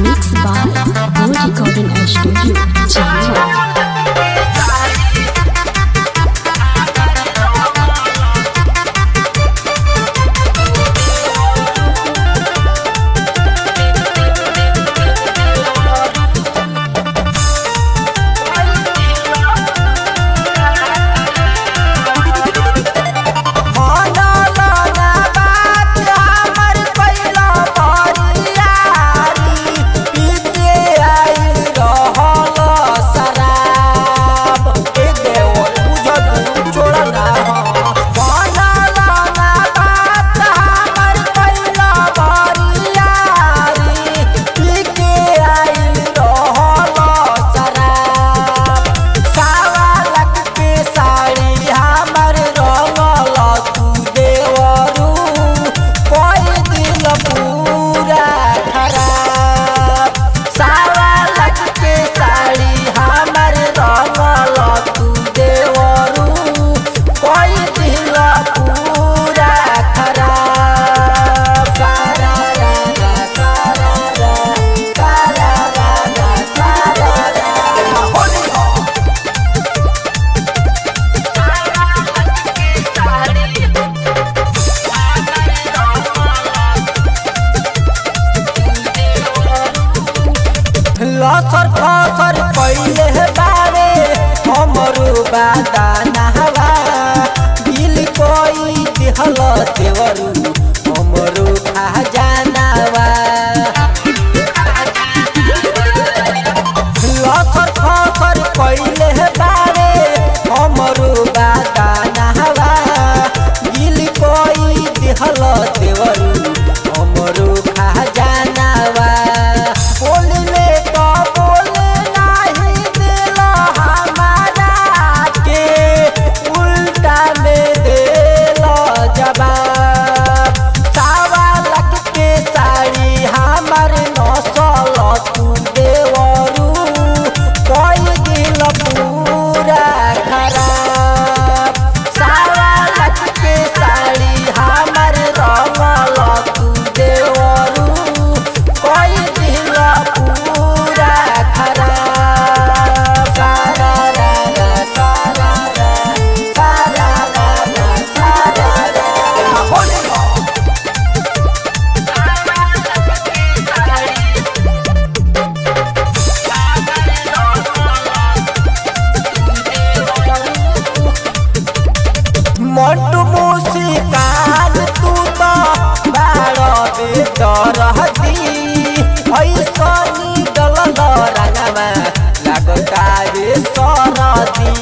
Mixed by Gold Recording Studio, Chennai. लसर फसर पहिले बारे हमरू बादानहवा दिल कोई दिहल देवरू हमरू खजानावा लसर फसर पहिले बारे हमरू बादानहवा दिल कोई दिहल देवरू हमरू खजानावा मंटू मुस्कान तू तो बाड़ बेदरहती ऐसनी डलन रंगवा लगता रे सरदी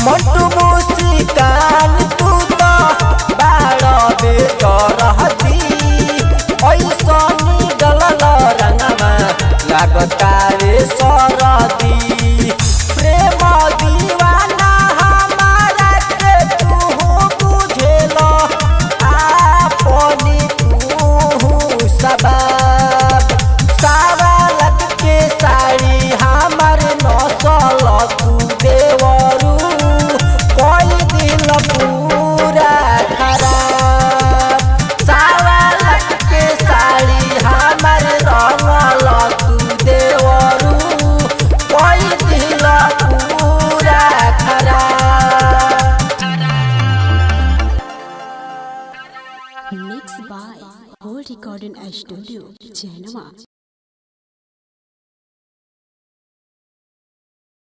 मंटू मुस्कान तू तो बाड़ बेदरहती ऐसनी डलन रंगवा लगता रे सरदी प्रेम दीवाना हमारा के तू बुझेलो आपनी तू सबब सावलत के साड़ी हमार नसल तू देवरू कोई दिल पूरा खराब सावलत के साड़ी हमार रंगल तू देवरू कोई दिल पूरा खराब। Mixed by Gold Recording Studio, Chennai.